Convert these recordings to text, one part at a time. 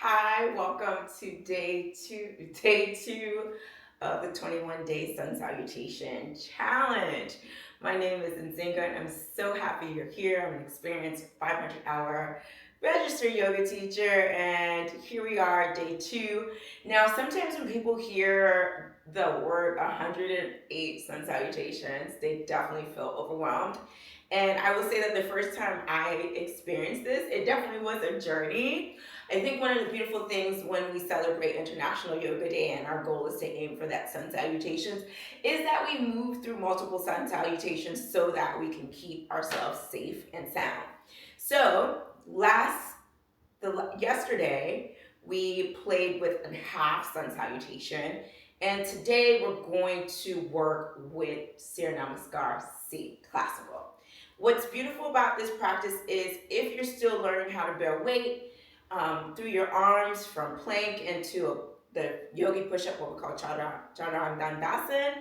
Hi, welcome to day two of the 21 Day Sun Salutation Challenge. My name is Nzinga and I'm so happy you're here. I'm an experienced 500-hour registered yoga teacher, and here we are, day two. Now, sometimes when people hear the word 108 sun salutations, they definitely feel overwhelmed. And I will say that the first time I experienced this, it definitely was a journey. I think one of the beautiful things when we celebrate International Yoga Day and our goal is to aim for that sun salutations is that we move through multiple sun salutations so that we can keep ourselves safe and sound. So yesterday we played with a half sun salutation, and today we're going to work with Surya Namaskar C, classical. What's beautiful about this practice is if you're still learning how to bear weight through your arms from plank into the yogi push-up, what we call Chaturanga,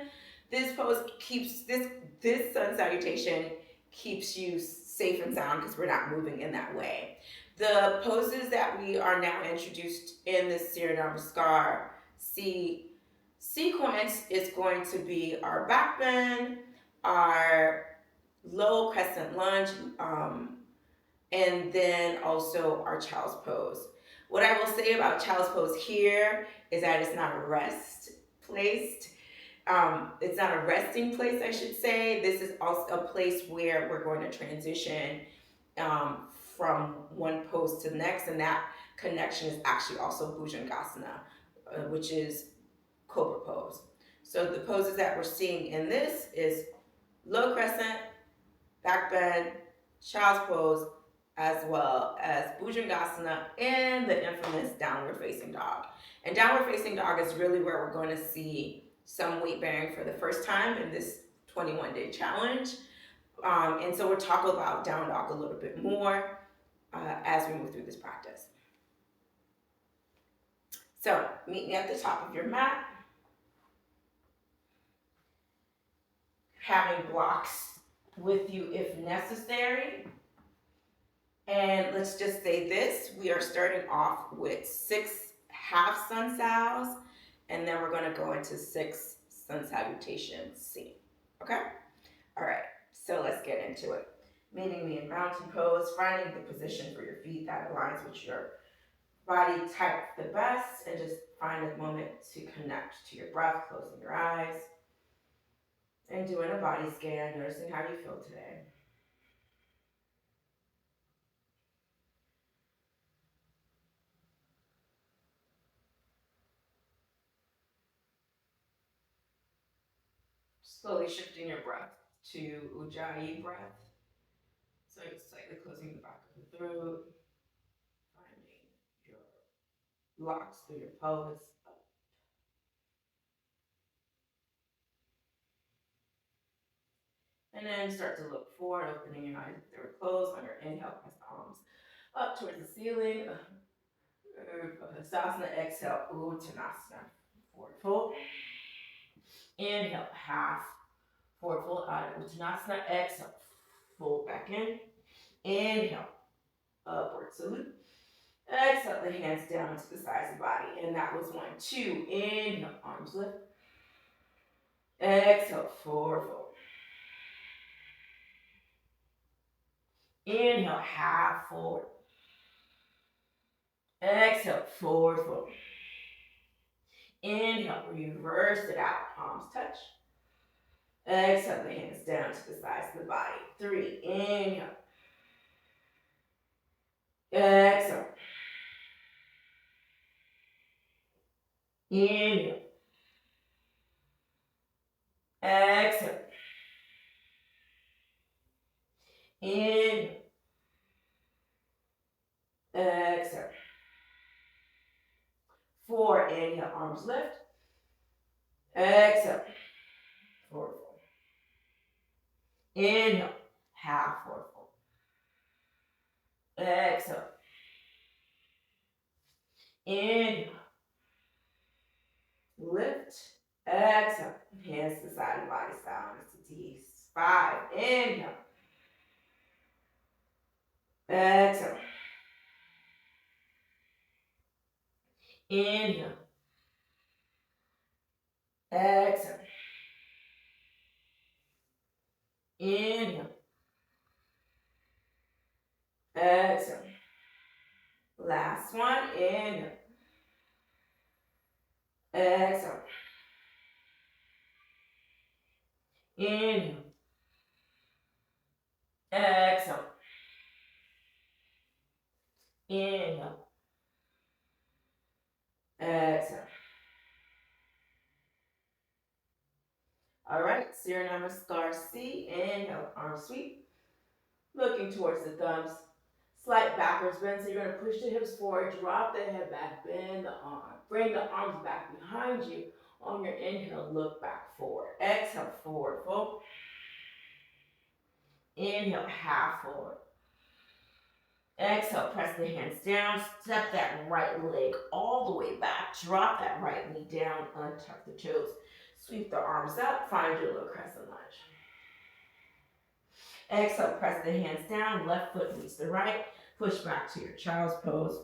this pose keeps this sun salutation keeps you safe and sound because we're not moving in that way. The poses that we are now introduced in this Surya Namaskar C sequence is going to be our back bend, our low crescent lunge, and then also our child's pose. What I will say about child's pose here is that it's not a rest place. It's not a resting place, I should say. This is also a place where we're going to transition from one pose to the next, and that connection is actually also Bhujangasana, which is Cobra pose. So the poses that we're seeing in this is low crescent, back bend, child's pose, as well as Bhujangasana and the infamous downward facing dog. And downward facing dog is really where we're going to see some weight bearing for the first time in this 21-day challenge. And so we'll talk about down dog a little bit more as we move through this practice. So meet me at the top of your mat, having blocks with you if necessary. And let's just say this, we are starting off with 6 half sun sals, and then we're going to go into 6 sun salutations C. Okay? All right, so let's get into it. Meeting me in mountain pose, finding the position for your feet that aligns with your body type the best, and just find a moment to connect to your breath, closing your eyes, and doing a body scan, noticing how you feel today. Slowly shifting your breath to Ujjayi breath. So you're slightly closing the back of the throat, finding your locks through your pelvis up. And then start to look forward, opening your eyes if they were closed. On your inhale, press the arms up towards the ceiling. Hastasana, exhale, Uttanasana. Forward fold. Inhale, half. Forward fold out of Uttanasana. Exhale, fold back in. Inhale, upward salute. Exhale, the hands down to the sides of the body. And that was 1, 2. Inhale, arms lift. Exhale, forward fold. Inhale, half forward. Exhale, forward fold. Inhale, reverse it out, palms touch. Exhale, the hands down to the sides of the body. 3, inhale. Exhale. Inhale. Exhale. Inhale. Exhale. 4, inhale, arms lift. Exhale. Forward fold. Inhale, half forward fold. Exhale. Inhale. Lift. Exhale. Hands to the side of the body, silence to T. 5. Inhale. Exhale. Inhale. Exhale. Inhale. Exhale. Last one. Inhale. Exhale. Inhale. Exhale. Inhale. Exhale. All right, Surya Namaskar C. Inhale, arm sweep. Looking towards the thumbs. Slight backwards bend, so you're going to push the hips forward, drop the head back, bend the arm. Bring the arms back behind you. On your inhale, look back forward. Exhale, forward fold. Inhale, half forward. Exhale, press the hands down. Step that right leg all the way back. Drop that right knee down. Untuck the toes. Sweep the arms up. Find your little crescent lunge. Exhale, press the hands down. Left foot meets the right. Push back to your child's pose.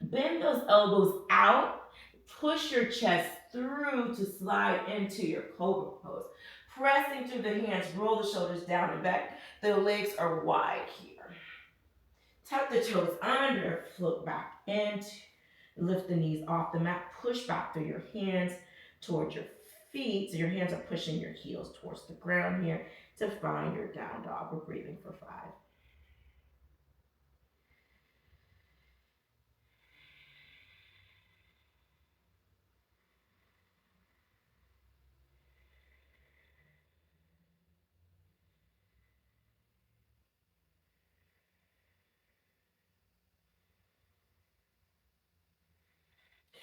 Bend those elbows out. Push your chest through to slide into your Cobra pose. Pressing through the hands, roll the shoulders down and back. The legs are wide here. Tuck the toes under, float back into, lift the knees off the mat, push back through your hands towards your feet. So your hands are pushing your heels towards the ground here to find your down dog. We're breathing for 5.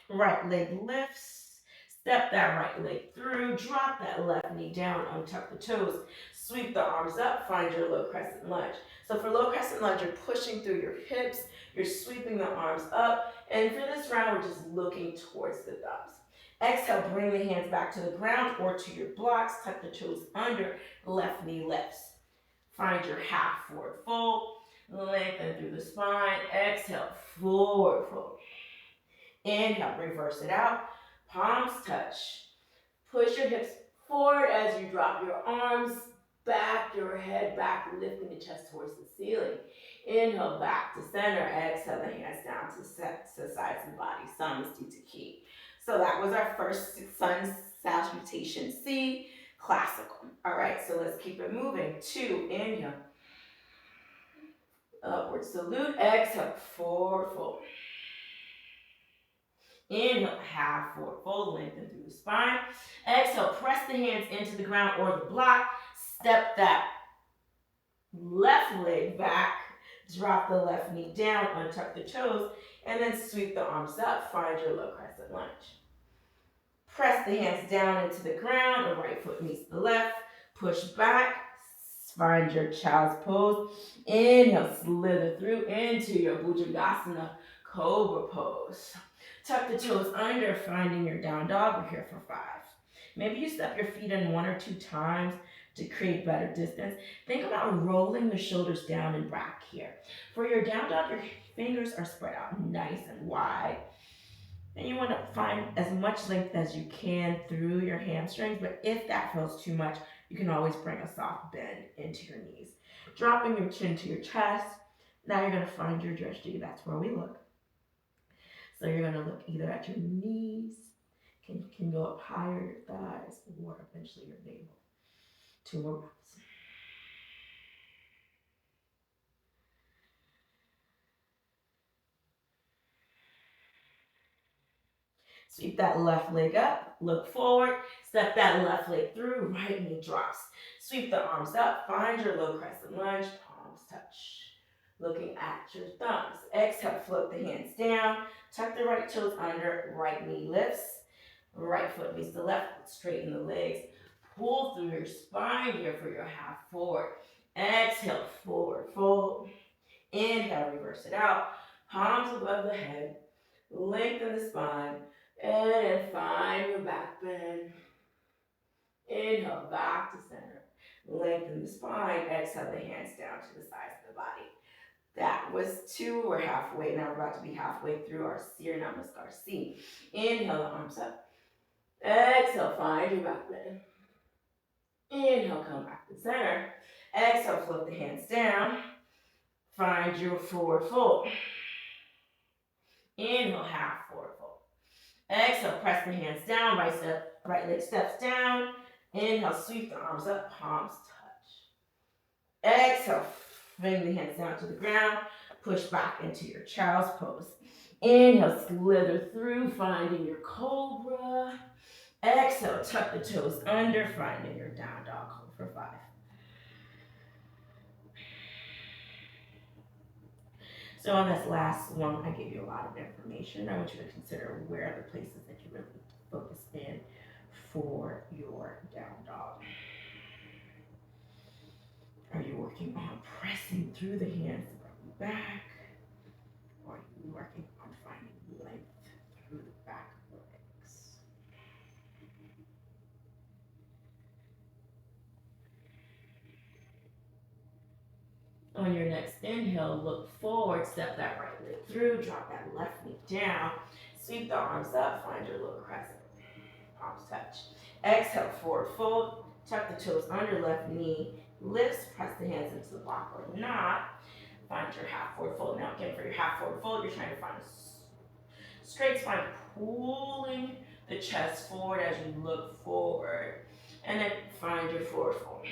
Right leg lifts. Step that right leg through. Drop that left knee down. Untuck the toes. Sweep the arms up. Find your low crescent lunge. So for low crescent lunge, you're pushing through your hips. You're sweeping the arms up. And for this round, we're just looking towards the thumbs. Exhale, bring the hands back to the ground or to your blocks. Tuck the toes under. Left knee lifts. Find your half forward fold. Lengthen through the spine. Exhale, forward fold. Inhale, reverse it out. Palms touch. Push your hips forward as you drop your arms back, your head back, lifting the chest towards the ceiling. Inhale, back to center. Exhale, the hands down to the sides of the body. Namaste to keep. So that was our first Sun Salutation C, classical. All right, so let's keep it moving. 2, inhale. Upward salute. Exhale, forward fold. Inhale, half forward fold, lengthen through the spine. Exhale, press the hands into the ground or the block. Step that left leg back. Drop the left knee down, untuck the toes, and then sweep the arms up. Find your low crescent lunge. Press the hands down into the ground. The right foot meets the left. Push back. Find your child's pose. Inhale, slither through into your Bhujangasana Cobra pose. Tuck the toes under, finding your down dog. We're here for 5. Maybe you step your feet in 1 or 2 times to create better distance. Think about rolling the shoulders down and back here. For your down dog, your fingers are spread out nice and wide. And you want to find as much length as you can through your hamstrings, but if that feels too much, you can always bring a soft bend into your knees. Dropping your chin to your chest. Now you're going to find your drishti. That's where we look. So you're going to look either at your knees, can go up higher, your thighs, or eventually your navel. 2 more breaths. Sweep that left leg up, look forward, step that left leg through, right knee drops. Sweep the arms up, find your low crescent lunge, palms touch. Looking at your thumbs. Exhale, float the hands down, tuck the right toes under, right knee lifts, right foot meets the left, straighten the legs. Pull through your spine here for your half forward. Exhale, forward fold. Inhale, reverse it out. Palms above the head. Lengthen the spine. And find your back bend. Inhale, back to center. Lengthen the spine. Exhale, the hands down to the sides of the body. That was 2. We're halfway. Now we're about to be halfway through our Surya Namaskar C. Inhale the arms up. Exhale, find your back bend. Inhale, come back to center. Exhale, float the hands down. Find your forward fold. Inhale, half forward fold. Exhale, press the hands down. Right leg steps down. Inhale, sweep the arms up, palms touch. Exhale, bring the hands down to the ground. Push back into your child's pose. Inhale, slither through, finding your cobra. Exhale, tuck the toes under, finding your down dog. Hold for 5. So on this last one, I gave you a lot of information. I want you to consider where are the places that you really focus in for your down dog. Are you working on pressing through the hands to bring you back? Or are you working on finding length through the back of the legs? On your next inhale, look forward, step that right leg through, drop that left knee down, sweep the arms up, find your little crescent, palms touch. Exhale, forward fold, tuck the toes under, left knee lifts, press the hands into the block or not, find your half forward fold. Now again, for your half forward fold, you're trying to find a straight spine, pulling the chest forward as you look forward, and then find your forward fold.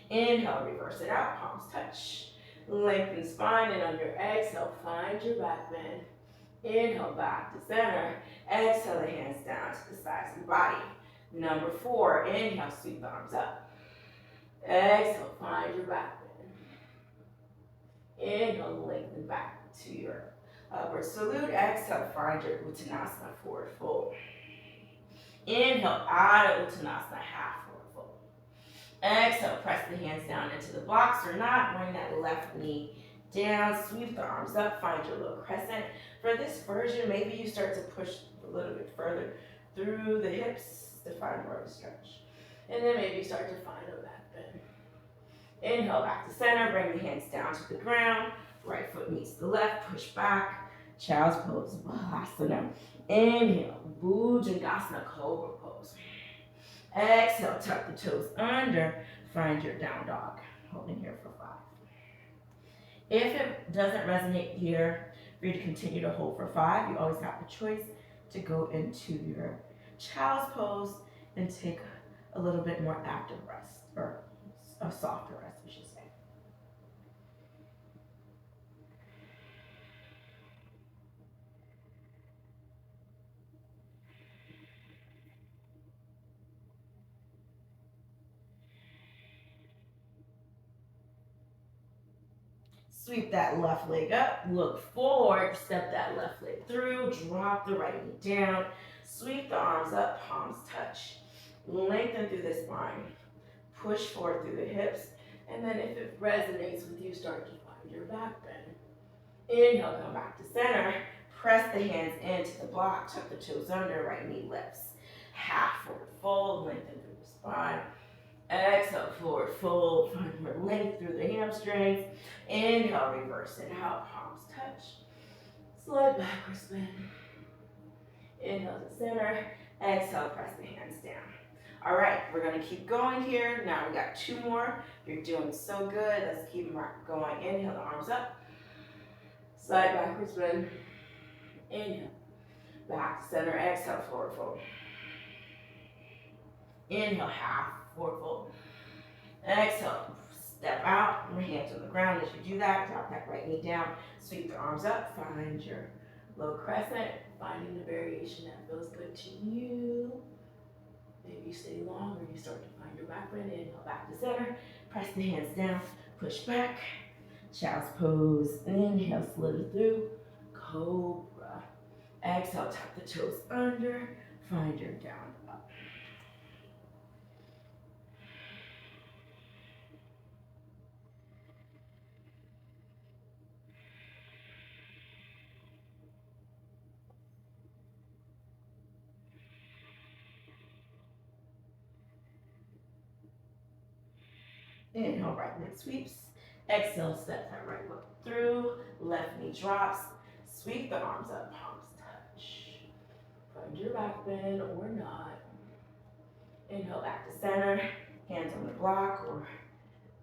Inhale, reverse it out, palms touch. Lengthen spine, and on your exhale, find your back bend. Inhale, back to center. Exhale, the hands down to the sides of the body. Number 4, inhale, sweep the arms up. Exhale, find your back bend. Inhale, lengthen back to your upward salute. Exhale, find your Uttanasana, forward fold. Inhale, out of Uttanasana, half forward fold. Exhale, press the hands down into the blocks or not. Bring that left knee down, sweep the arms up, find your little crescent. For this version, maybe you start to push a little bit further through the hips to find more of a stretch. And then maybe you start to find a back bend. Inhale, back to center, bring the hands down to the ground. Right foot meets the left, push back. Child's pose, Balasana. Inhale, Bhujangasana, Cobra pose. Exhale, tuck the toes under, find your down dog. Holding here for 5. If it doesn't resonate here, for you to continue to hold for 5, you always have the choice to go into your child's pose and take a little bit more active rest, or a softer rest, we should say. Sweep that left leg up, look forward, step that left leg through, drop the right knee down, sweep the arms up, palms touch. Lengthen through the spine, push forward through the hips, and then if it resonates with you, start to find your back bend. Inhale, come back to center, press the hands into the block, tuck the toes under, right knee lifts. Half forward fold, lengthen through the spine. Exhale, forward fold, find more length through the hamstrings. Inhale, reverse it out, palms touch. Slide backwards bend. Inhale to center. Exhale, press the hands down. All right, we're gonna keep going here. Now we got 2 more. You're doing so good. Let's keep going. Inhale, the arms up. Slide backwards bend. Inhale, back to center. Exhale, forward fold. Inhale, half forward fold. Exhale, step out, your hands on the ground. As you do that, drop that right knee down, sweep the arms up, find your low crescent, finding the variation that feels good to you. Maybe you stay long or you start to find your back bend. Inhale, back to center, press the hands down, push back, child's pose. Inhale, slither through, Cobra. Exhale, tuck the toes under, find your down up. Inhale, right leg sweeps. Exhale, step that right foot through. Left knee drops. Sweep the arms up, palms touch. Find your back bend or not. Inhale back to center. Hands on the block or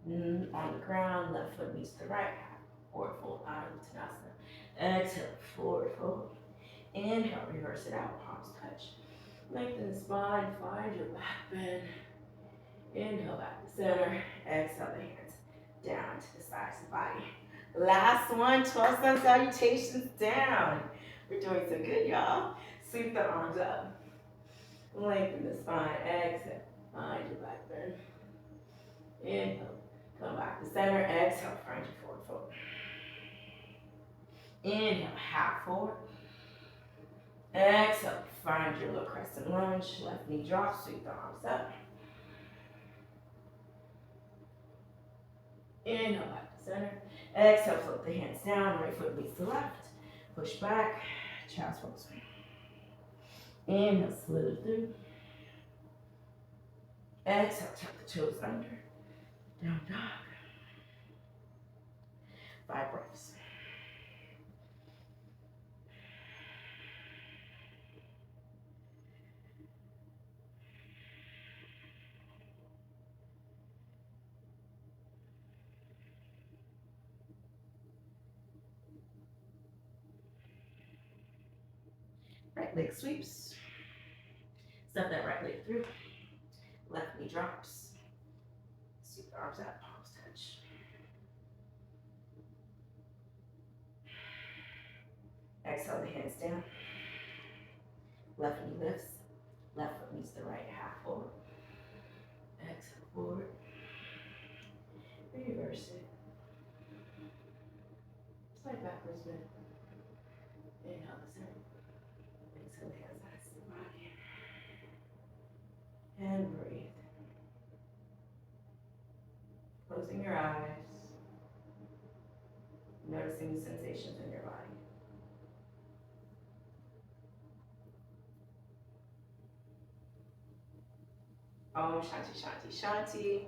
on the ground. Left foot meets the right. Forward fold out of Uttanasana. Exhale, forward fold. Inhale, reverse it out, palms touch. Lengthen the spine, find your back bend. Inhale back to center. Exhale the hands down to the sides of the body. Last one, 12 sun salutations down. We're doing so good, y'all. Sweep the arms up. Lengthen the spine. Exhale. Find your back bend. Inhale. Come back to center. Exhale. Find your forward fold. Inhale. Half forward. Exhale. Find your low crescent lunge. Left knee drops. Sweep the arms up. Inhale back to center. Exhale, flip the hands down. Right foot meets the left. Push back. Child's pose. Inhale, slither through. Exhale, tuck the toes under. Down dog. 5 breaths. Right leg sweeps. Step that right leg through. Left knee drops. Sweep the arms out, palms touch. Exhale the hands down. Left knee lifts. Left foot meets the right, half forward. Exhale forward. Reverse it. Slight backwards bend. Inhale the center. Exhale the hands out to the body. And breathe. Closing your eyes. Noticing the sensations in your body. Om Shanti Shanti Shanti.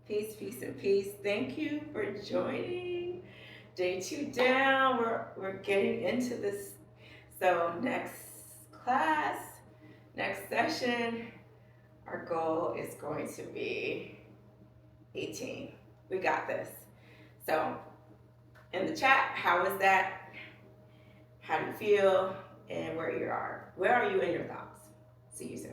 Peace, peace, and peace. Thank you for joining. Day 2 down. We're getting into this. So next class, next session, our goal is going to be 18. We got this. So in the chat, how was that? How do you feel? And where are you in your thoughts? See you soon.